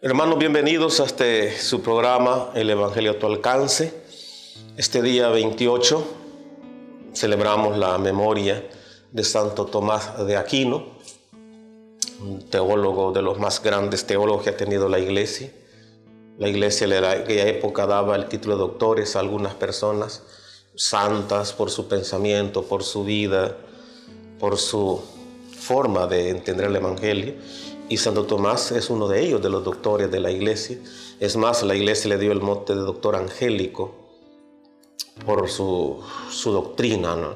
Hermanos, bienvenidos a su programa, El Evangelio a tu alcance. Este día 28 celebramos la memoria de Santo Tomás de Aquino, un teólogo de los más grandes teólogos que ha tenido la Iglesia. La Iglesia en aquella época daba el título de doctores a algunas personas santas por su pensamiento, por su vida, por su forma de entender el Evangelio. Y Santo Tomás es uno de ellos, de los doctores de la Iglesia. Es más, la Iglesia le dio el mote de doctor angélico por su doctrina, ¿no?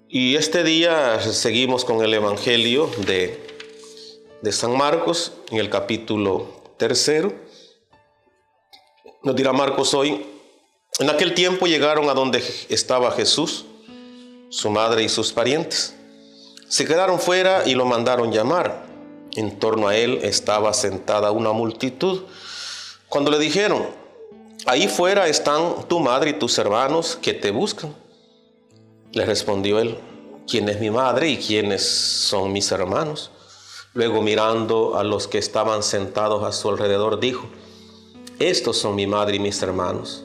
Y este día seguimos con el Evangelio de San Marcos, en el capítulo 3. Nos dirá Marcos hoy: en aquel tiempo llegaron a donde estaba Jesús, su madre y sus parientes. Se quedaron fuera y lo mandaron llamar. En torno a él estaba sentada una multitud. Cuando le dijeron: ahí fuera están tu madre y tus hermanos que te buscan, le respondió él: ¿quién es mi madre y quiénes son mis hermanos? Luego, mirando a los que estaban sentados a su alrededor, dijo: estos son mi madre y mis hermanos,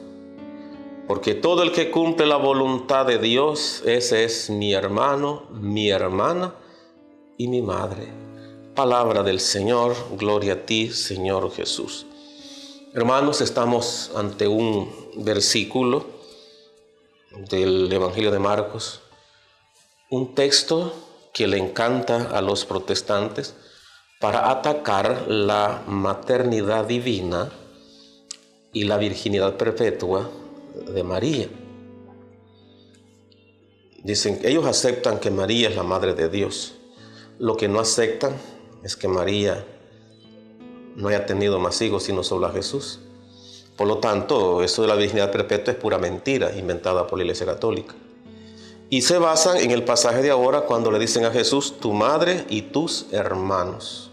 porque todo el que cumple la voluntad de Dios, ese es mi hermano, mi hermana y mi madre. Palabra del Señor. Gloria a ti, Señor Jesús. Hermanos, estamos ante un versículo del Evangelio de Marcos, un texto que le encanta a los protestantes para atacar la maternidad divina y la virginidad perpetua de María. Dicen, ellos aceptan que María es la madre de Dios. Lo que no aceptan es que María no haya tenido más hijos sino solo a Jesús. Por lo tanto, eso de la virginidad perpetua es pura mentira inventada por la Iglesia Católica. Y se basan en el pasaje de ahora cuando le dicen a Jesús: tu madre y tus hermanos.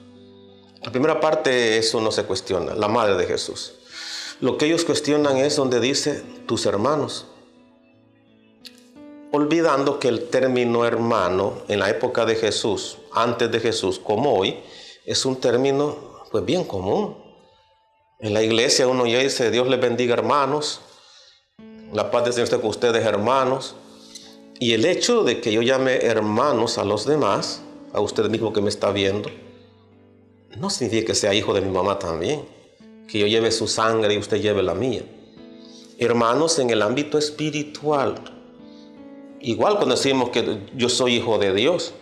La primera parte, eso no se cuestiona, la madre de Jesús. Lo que ellos cuestionan es donde dice tus hermanos, olvidando que el término hermano en la época de Jesús, antes de Jesús como hoy, es un término pues bien común. En la iglesia uno ya dice: Dios les bendiga, hermanos, la paz del Señor esté con ustedes, hermanos. Y el hecho de que yo llame hermanos a los demás, a usted mismo que me está viendo, no significa que sea hijo de mi mamá también, que yo lleve su sangre y usted lleve la mía. Hermanos en el ámbito espiritual. Igual cuando decimos que yo soy hijo de Dios,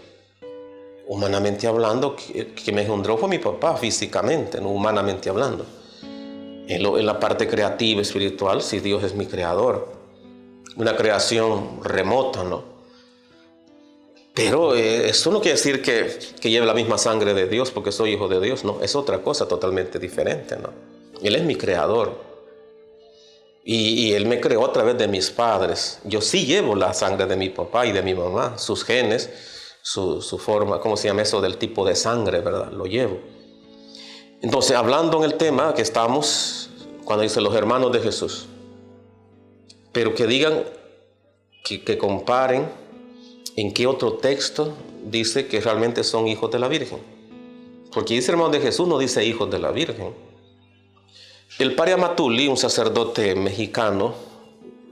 humanamente hablando, que me engendró fue mi papá físicamente, no humanamente hablando. En la parte creativa, espiritual, sí, Dios es mi creador. Una creación remota, ¿no? Pero eso no quiere decir que lleve la misma sangre de Dios porque soy hijo de Dios, no. Es otra cosa totalmente diferente, ¿no? Él es mi creador. Y Él me creó a través de mis padres. Yo sí llevo la sangre de mi papá y de mi mamá, sus genes, su forma, ¿cómo se llama eso? Del tipo de sangre, ¿verdad? Lo llevo. Entonces, hablando en el tema que estamos, cuando dice los hermanos de Jesús, pero que digan, que comparen en qué otro texto dice que realmente son hijos de la Virgen. Porque dice hermanos de Jesús, no dice hijos de la Virgen. El Padre Amatuli, un sacerdote mexicano,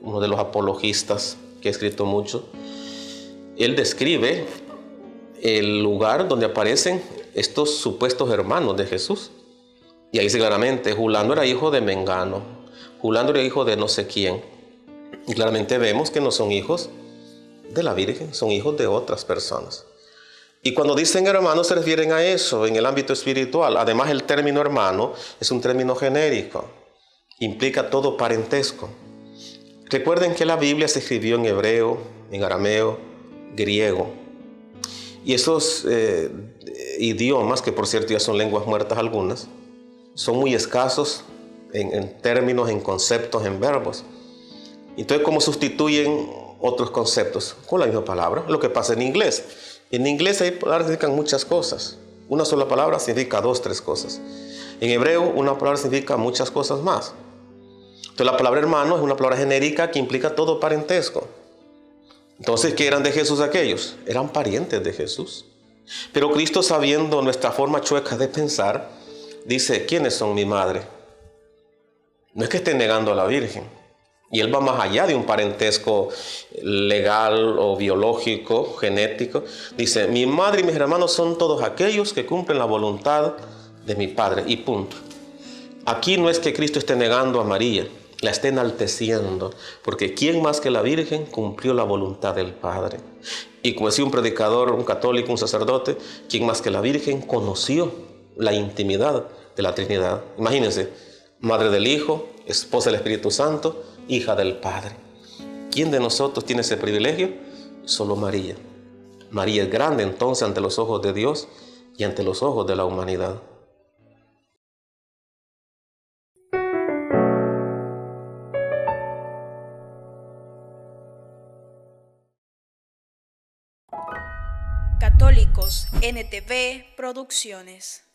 uno de los apologistas que ha escrito mucho, él describe el lugar donde aparecen estos supuestos hermanos de Jesús. Y ahí dice claramente: Julano era hijo de Mengano, Julano era hijo de no sé quién. Y claramente vemos que no son hijos de la Virgen, son hijos de otras personas. Y cuando dicen hermanos se refieren a eso en el ámbito espiritual. Además, el término hermano es un término genérico, implica todo parentesco. Recuerden que la Biblia se escribió en hebreo, en arameo, griego. Y esos idiomas, que por cierto ya son lenguas muertas algunas, son muy escasos en términos, en conceptos, en verbos. Entonces, ¿cómo sustituyen otros conceptos? Con la misma palabra. Lo que pasa en inglés. En inglés hay palabras que significan muchas cosas. Una sola palabra significa 2, 3 cosas. En hebreo, una palabra significa muchas cosas más. Entonces, la palabra hermano es una palabra genérica que implica todo parentesco. Entonces, ¿qué eran de Jesús aquellos? Eran parientes de Jesús. Pero Cristo, sabiendo nuestra forma chueca de pensar, dice, ¿quiénes son mi madre? No es que esté negando a la Virgen. Y él va más allá de un parentesco legal o biológico, genético. Dice, mi madre y mis hermanos son todos aquellos que cumplen la voluntad de mi Padre. Y punto. Aquí no es que Cristo esté negando a María, la esté enalteciendo, porque ¿quién más que la Virgen cumplió la voluntad del Padre? Y como decía un predicador, un católico, un sacerdote, ¿quién más que la Virgen conoció la intimidad de la Trinidad? Imagínense, madre del Hijo, esposa del Espíritu Santo, hija del Padre. ¿Quién de nosotros tiene ese privilegio? Solo María. María es grande entonces ante los ojos de Dios y ante los ojos de la humanidad. Católicos NTV Producciones.